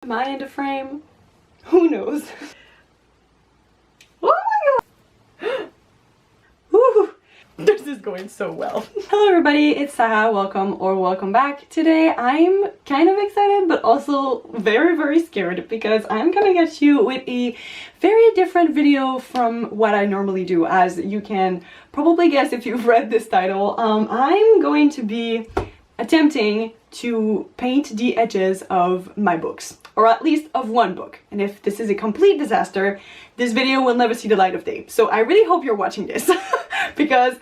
Am I in the frame? Who knows? Oh my god! Woo! This is going so well. Hello everybody, it's Sara. Welcome back. Today I'm kind of excited but also very scared because I'm coming at you with a very different video from what I normally do. As you can probably guess if you've read this title, I'm going to be attempting to paint the edges of my books, or at least of one book. And if this is a complete disaster, this video will never see the light of day. So I really hope you're watching this because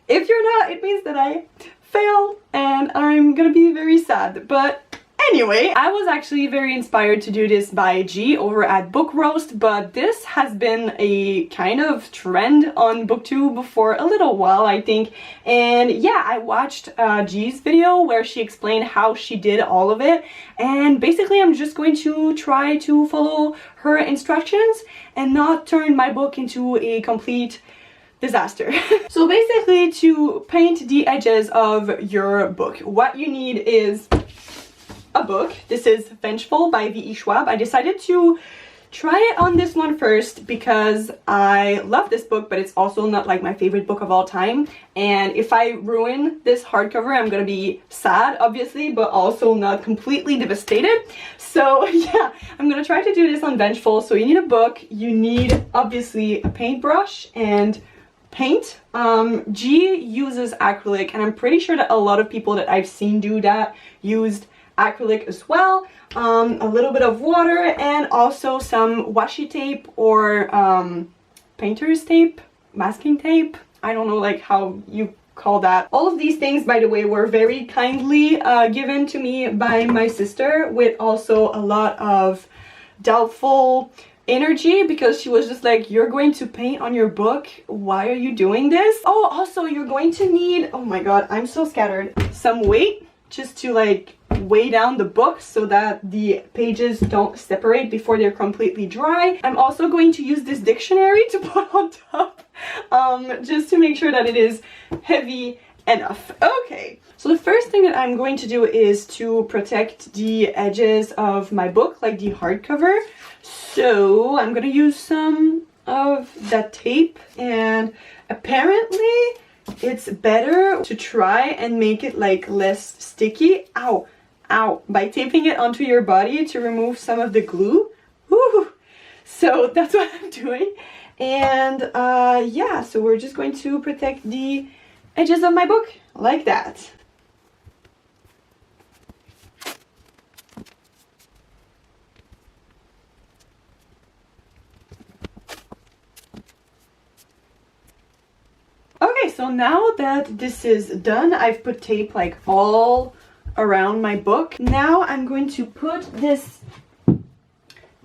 if you're not, it means that I failed and I'm gonna be very sad. But anyway, I was actually very inspired to do this by G over at Book Roast, but this has been a kind of trend on BookTube for a little while, I think. And yeah, I watched G's video where she explained how she did all of it, and basically I'm just going to try to follow her instructions and not turn my book into a complete disaster. So basically, to paint the edges of your book, what you need is a book. This is Vengeful by V.E. Schwab. I decided to try it on this one first because I love this book, but it's also not like my favorite book of all time. And if I ruin this hardcover, I'm gonna be sad, obviously, but also not completely devastated. So yeah, I'm gonna try to do this on Vengeful. So you need a book, you need obviously a paintbrush and paint. G uses acrylic, and I'm pretty sure that a lot of people that I've seen do that used acrylic as well. A little bit of water and also some washi tape or painter's tape, masking tape. I don't know like how you call that. All of these things, by the way, were very kindly given to me by my sister, with also a lot of doubtful energy, because she was just like, you're going to paint on your book, why are you doing this? Oh, also you're going to need, oh my god, I'm so scattered, some weight just to like weigh down the book so that the pages don't separate before they're completely dry. I'm also going to use this dictionary to put on top, just to make sure that it is heavy enough. Okay, so the first thing that I'm going to do is to protect the edges of my book, like the hardcover. So I'm gonna use some of that tape, and apparently it's better to try and make it like less sticky, ow, by taping it onto your body to remove some of the glue. Woo! So that's what I'm doing. And yeah, so we're just going to protect the edges of my book like that. Okay, so now that this is done, I've put tape like all around my book. Now I'm going to put this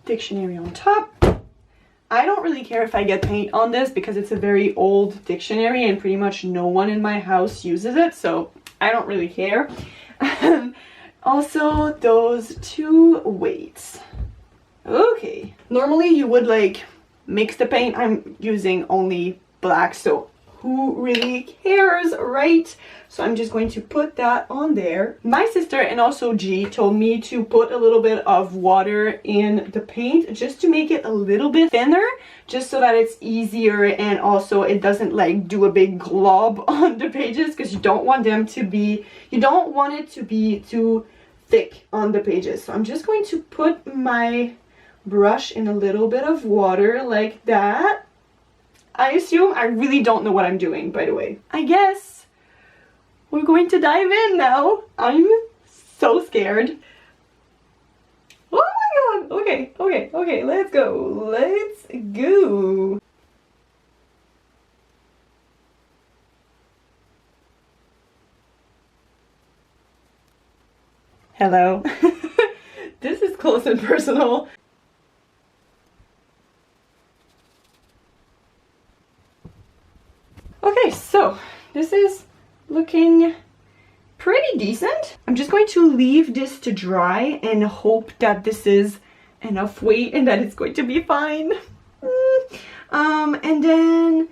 dictionary on top. I don't really care if I get paint on this because it's a very old dictionary and pretty much no one in my house uses it, so I don't really care. Also, those two weights. Okay, normally you would like mix the paint. I'm using only black, so who really cares, right? So I'm just going to put that on there. My sister and also G told me to put a little bit of water in the paint just to make it a little bit thinner, just so that it's easier and also it doesn't like do a big glob on the pages, because you don't want them to be, you don't want it to be too thick on the pages. So I'm just going to put my brush in a little bit of water like that. I assume I really don't know what I'm doing, by the way. I guess we're going to dive in now. I'm so scared. Oh my god! Okay, let's go. Let's go. Hello. This is close and personal. Okay, so this is looking pretty decent. I'm just going to leave this to dry and hope that this is enough weight and that it's going to be fine. And then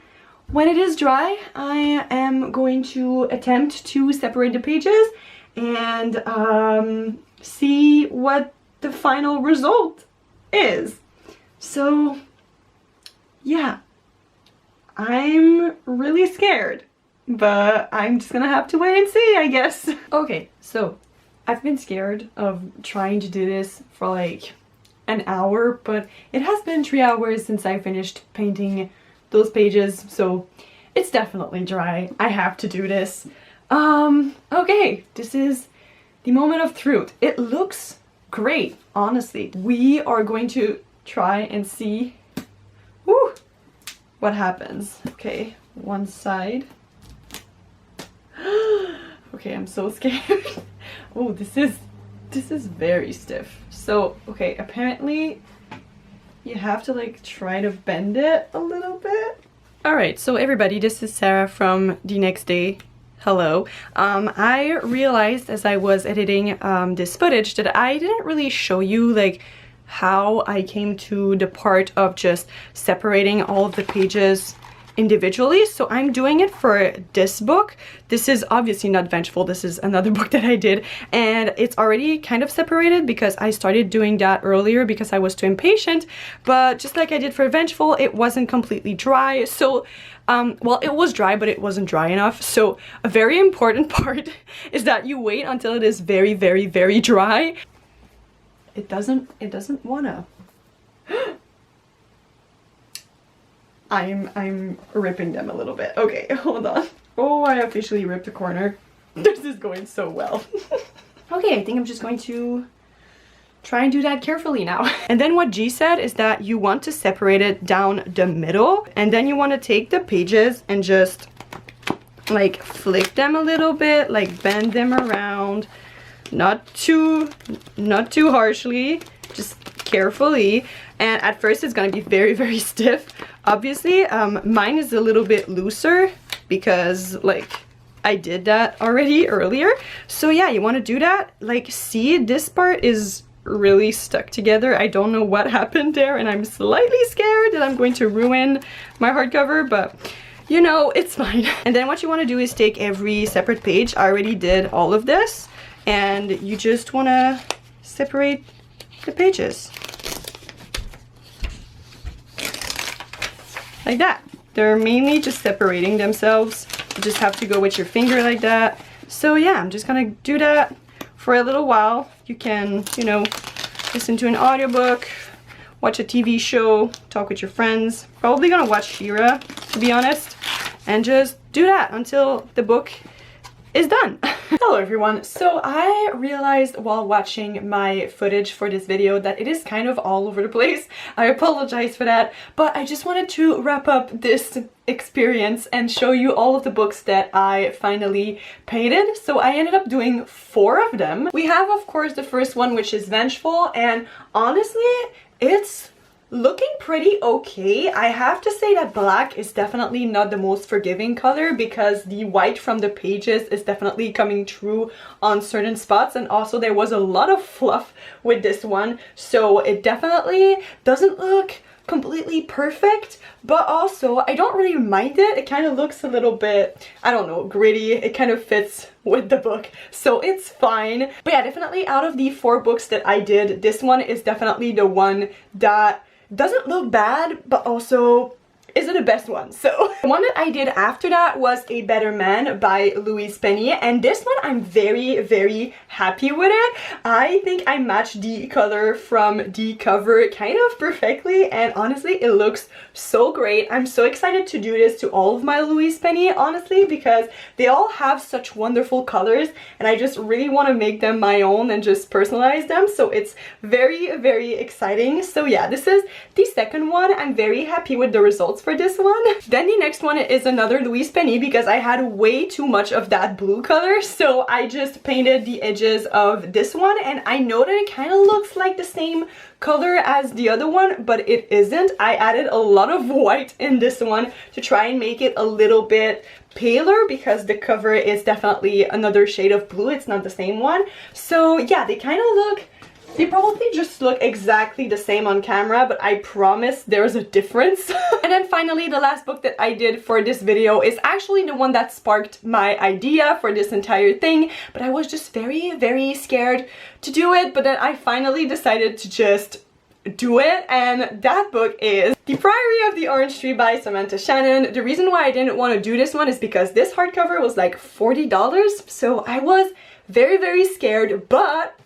when it is dry, I am going to attempt to separate the pages and see what the final result is. So yeah, I'm really scared, but I'm just gonna have to wait and see, I guess. Okay, so I've been scared of trying to do this for like an hour, but it has been 3 hours since I finished painting those pages, so it's definitely dry. I have to do this. Okay, this is the moment of truth. It looks great, honestly. We are going to try and see what happens. Okay, one side. Okay, I'm so scared. Oh, this is very stiff. So, okay, apparently you have to like try to bend it a little bit. Alright, so everybody, this is Sarah from the next day. Hello. I realized as I was editing this footage that I didn't really show you like how I came to the part of just separating all of the pages individually. So I'm doing it for this book. This is obviously not Vengeful. This is another book that I did, and it's already kind of separated because I started doing that earlier because I was too impatient. But just like I did for Vengeful, it wasn't completely dry. So well, it was dry, but it wasn't dry enough. So a very important part is that you wait until it is very, very, very dry. It doesn't wanna. I'm ripping them a little bit. Okay, hold on. Oh, I officially ripped a corner. This is going so well. Okay, I think I'm just going to try and do that carefully now. And then what G said is that you want to separate it down the middle, and then you want to take the pages and just like flick them a little bit, like bend them around, not too harshly, just carefully. And at first it's gonna be very, very stiff, obviously. Mine is a little bit looser because like I did that already earlier. So yeah, you want to do that. Like, see, this part is really stuck together. I don't know what happened there, and I'm slightly scared that I'm going to ruin my hardcover, but you know, it's fine. And then what you want to do is take every separate page. I already did all of this, and you just want to separate the pages like that. They're mainly just separating themselves. You just have to go with your finger like that. So yeah, I'm just gonna do that for a little while. You can, you know, listen to an audiobook, watch a TV show, talk with your friends. Probably gonna watch She-Ra, to be honest, and just do that until the book is done. Hello everyone. So I realized while watching my footage for this video that it is kind of all over the place. I apologize for that, but I just wanted to wrap up this experience and show you all of the books that I finally painted. So I ended up doing 4 of them. We have, of course, the first one, which is Vengeful, and honestly, it's looking pretty okay. I have to say that black is definitely not the most forgiving color because the white from the pages is definitely coming through on certain spots, and also there was a lot of fluff with this one, so it definitely doesn't look completely perfect, but also I don't really mind it. It kind of looks a little bit, I don't know, gritty. It kind of fits with the book, so it's fine. But yeah, definitely out of the 4 books that I did, this one is definitely the one that doesn't look bad, but also isn't the best one. So the one that I did after that was A Better Man by Louise Penny, and this one I'm very, very happy with it. I think I matched the color from the cover kind of perfectly, and honestly it looks so great. I'm so excited to do this to all of my Louise Penny, honestly, because they all have such wonderful colors and I just really want to make them my own and just personalize them, so it's very, very exciting. So yeah, this is the second one. I'm very happy with the results for this one. Then the next one is another Louise Penny because I had way too much of that blue color, so I just painted the edges of this one, and I know that it kind of looks like the same color as the other one, but it isn't. I added a lot of white in this one to try and make it a little bit paler because the cover is definitely another shade of blue. It's not the same one. So yeah, they kind of look They probably just look exactly the same on camera, but I promise there's a difference. And then finally, the last book that I did for this video is actually the one that sparked my idea for this entire thing, but I was just very scared to do it, but then I finally decided to just do it, and that book is The Priory of the Orange Tree by Samantha Shannon. The reason why I didn't want to do this one is because this hardcover was like $40, so I was very scared, but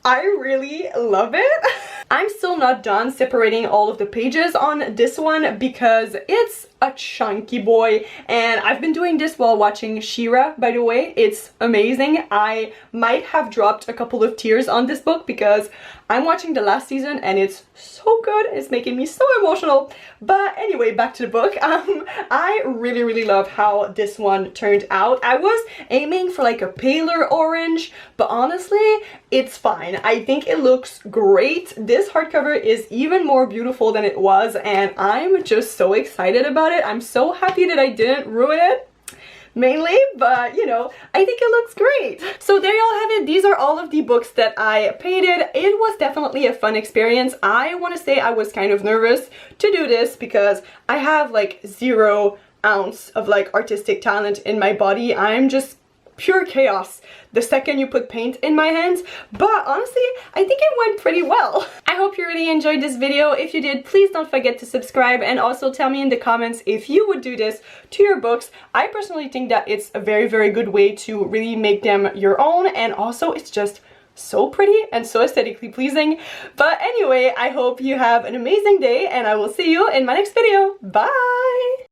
I really love it. I'm still not done separating all of the pages on this one because it's a chunky boy, and I've been doing this while watching She-Ra, by the way. It's amazing. I might have dropped a couple of tears on this book because I'm watching the last season and it's so good. It's making me so emotional. But anyway, back to the book. I really love how this one turned out. I was aiming for like a paler orange, but honestly, it's fine. I think it looks great. This hardcover is even more beautiful than it was, and I'm just so excited about it. I'm so happy that I didn't ruin it, mainly, but you know, I think it looks great. So there you all have it. These are all of the books that I painted. It was definitely a fun experience. I want to say I was kind of nervous to do this because I have like 0 ounce of like artistic talent in my body. I'm just pure chaos the second you put paint in my hands, but honestly, I think it went pretty well. I hope you really enjoyed this video. If you did, please don't forget to subscribe, and also tell me in the comments if you would do this to your books. I personally think that it's a very good way to really make them your own, and also it's just so pretty and so aesthetically pleasing. But anyway, I hope you have an amazing day, and I will see you in my next video. Bye!